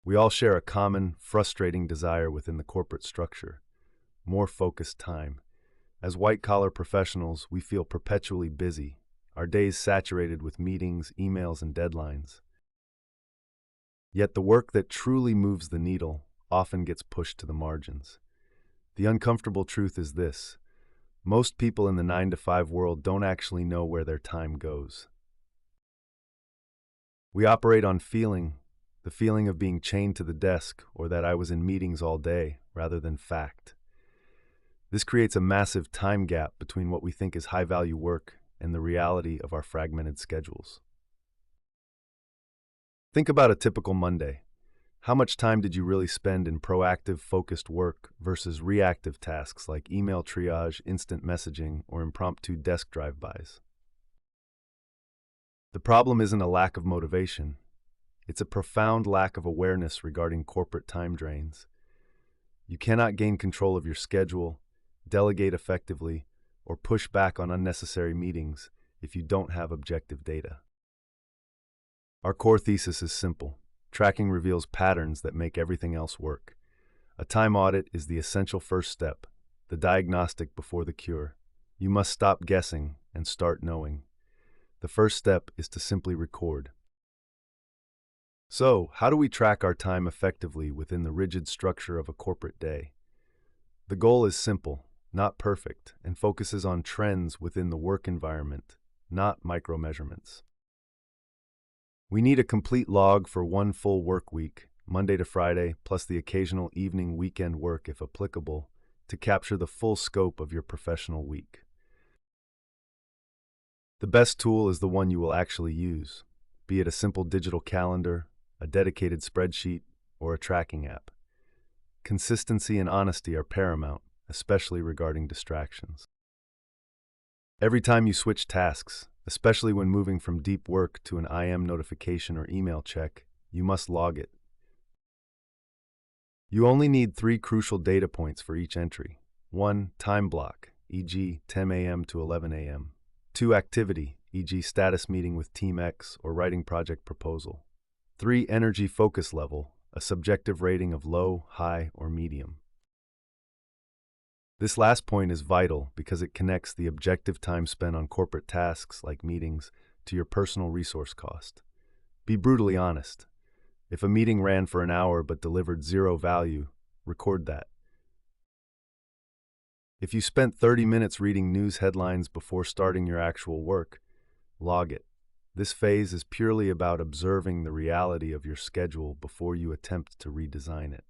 We all share a common, frustrating desire within the corporate structure: more focused time. As white-collar professionals, we feel perpetually busy, our days saturated with meetings, emails, and deadlines. Yet the work that truly moves the needle often gets pushed to the margins. The uncomfortable truth is this: most people in the 9-to-5 world don't actually know where their time goes. We operate on feeling, the feeling of being chained to the desk or that I was in meetings all day, rather than fact. This creates a massive time gap between what we think is high-value work and the reality of our fragmented schedules. Think about a typical Monday. How much time did you really spend in proactive, focused work versus reactive tasks like email triage, instant messaging, or impromptu desk drive-bys? The problem isn't a lack of motivation. It's a profound lack of awareness regarding corporate time drains. You cannot gain control of your schedule, delegate effectively, or push back on unnecessary meetings if you don't have objective data. Our core thesis is simple. Tracking reveals patterns that make everything else work. A time audit is the essential first step, the diagnostic before the cure. You must stop guessing and start knowing. The first step is to simply record. So, how do we track our time effectively within the rigid structure of a corporate day? The goal is simple, not perfect, and focuses on trends within the work environment, not micromeasurements. We need a complete log for one full work week, Monday to Friday, plus the occasional evening weekend work if applicable, to capture the full scope of your professional week. The best tool is the one you will actually use, be it a simple digital calendar, a dedicated spreadsheet, or a tracking app. Consistency and honesty are paramount, especially regarding distractions. Every time you switch tasks, especially when moving from deep work to an IM notification or email check, you must log it. You only need 3 crucial data points for each entry. 1. Time block, e.g. 10 a.m. to 11 a.m. 2. Activity, e.g. status meeting with Team X or writing project proposal. 3. Energy focus level, a subjective rating of low, high, or medium. This last point is vital because it connects the objective time spent on corporate tasks like meetings to your personal resource cost. Be brutally honest. If a meeting ran for an hour but delivered 0 value, record that. If you spent 30 minutes reading news headlines before starting your actual work, log it. This phase is purely about observing the reality of your schedule before you attempt to redesign it.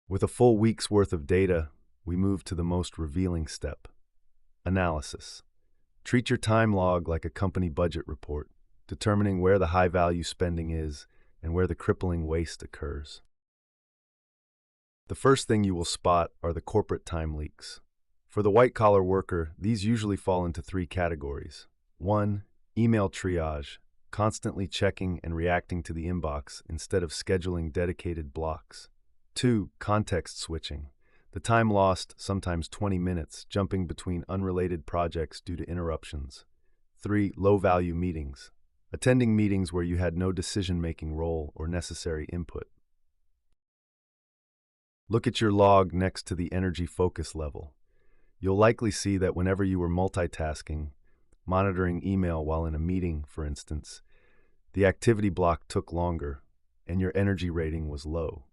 With a full week's worth of data, we move to the most revealing step: analysis. Treat your time log like a company budget report, determining where the high-value spending is and where the crippling waste occurs. The first thing you will spot are the corporate time leaks. For the white-collar worker, these usually fall into 3 categories. 1. Email triage, constantly checking and reacting to the inbox instead of scheduling dedicated blocks. 2. Context switching, the time lost, sometimes 20 minutes, jumping between unrelated projects due to interruptions. 3. Low-value meetings, attending meetings where you had no decision-making role or necessary input. Look at your log next to the energy focus level. You'll likely see that whenever you were multitasking, monitoring email while in a meeting, for instance, the activity block took longer and your energy rating was low.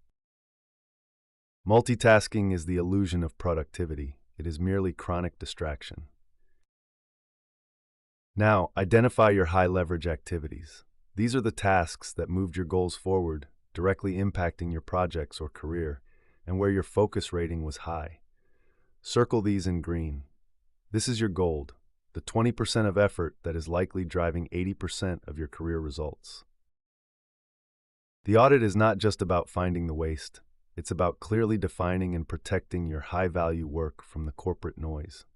Multitasking is the illusion of productivity. It is merely chronic distraction. Now, identify your high-leverage activities. These are the tasks that moved your goals forward, directly impacting your projects or career, and where your focus rating was high. Circle these in green. This is your gold, the 20% of effort that is likely driving 80% of your career results. The audit is not just about finding the waste. It's about clearly defining and protecting your high-value work from the corporate noise.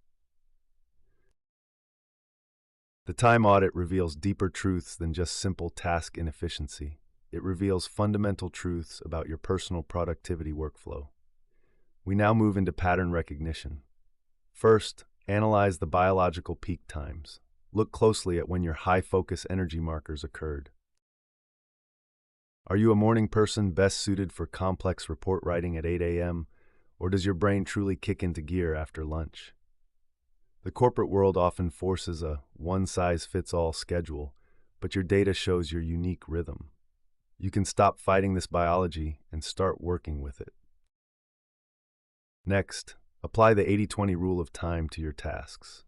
The time audit reveals deeper truths than just simple task inefficiency. It reveals fundamental truths about your personal productivity workflow. We now move into pattern recognition. First, analyze the biological peak times. Look closely at when your high-focus energy markers occurred. Are you a morning person best suited for complex report writing at 8 a.m., or does your brain truly kick into gear after lunch? The corporate world often forces a one-size-fits-all schedule, but your data shows your unique rhythm. You can stop fighting this biology and start working with it. Next, apply the 80-20 rule of time to your tasks.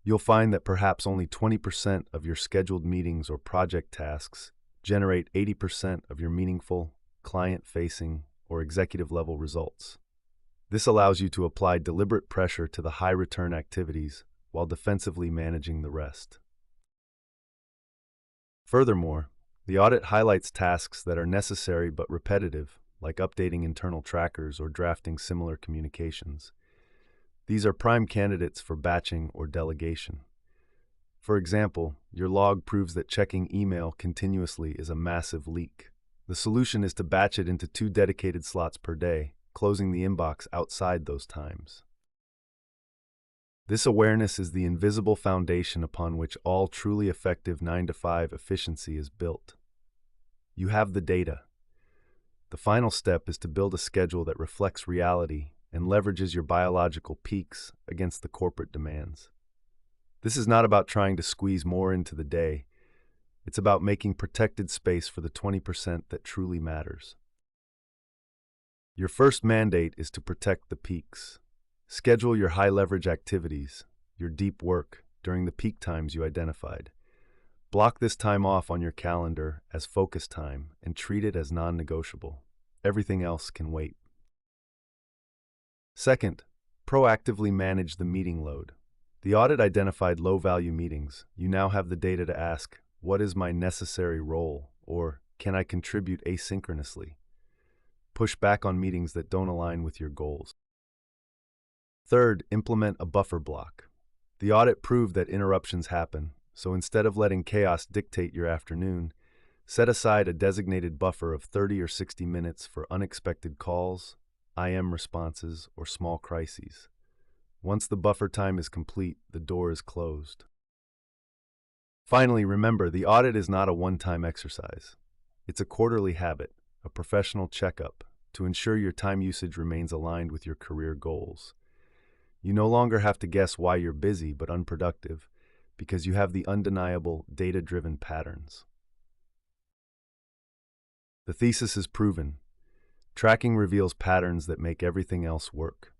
You'll find that perhaps only 20% of your scheduled meetings or project tasks generate 80% of your meaningful, client-facing, or executive-level results. This allows you to apply deliberate pressure to the high-return activities while defensively managing the rest. Furthermore, the audit highlights tasks that are necessary but repetitive, like updating internal trackers or drafting similar communications. These are prime candidates for batching or delegation. For example, your log proves that checking email continuously is a massive leak. The solution is to batch it into 2 dedicated slots per day, closing the inbox outside those times. This awareness is the invisible foundation upon which all truly effective 9-to-5 efficiency is built. You have the data. The final step is to build a schedule that reflects reality and leverages your biological peaks against the corporate demands. This is not about trying to squeeze more into the day. It's about making protected space for the 20% that truly matters. Your first mandate is to protect the peaks. Schedule your high-leverage activities, your deep work, during the peak times you identified. Block this time off on your calendar as focus time and treat it as non-negotiable. Everything else can wait. Second, proactively manage the meeting load. The audit identified low-value meetings. You now have the data to ask, what is my necessary role, or can I contribute asynchronously? Push back on meetings that don't align with your goals. Third, implement a buffer block. The audit proved that interruptions happen, so instead of letting chaos dictate your afternoon, set aside a designated buffer of 30 or 60 minutes for unexpected calls, IM responses, or small crises. Once the buffer time is complete, the door is closed. Finally, remember, the audit is not a one-time exercise. It's a quarterly habit, a professional checkup, to ensure your time usage remains aligned with your career goals. You no longer have to guess why you're busy but unproductive, because you have the undeniable, data-driven patterns. The thesis is proven. Tracking reveals patterns that make everything else work.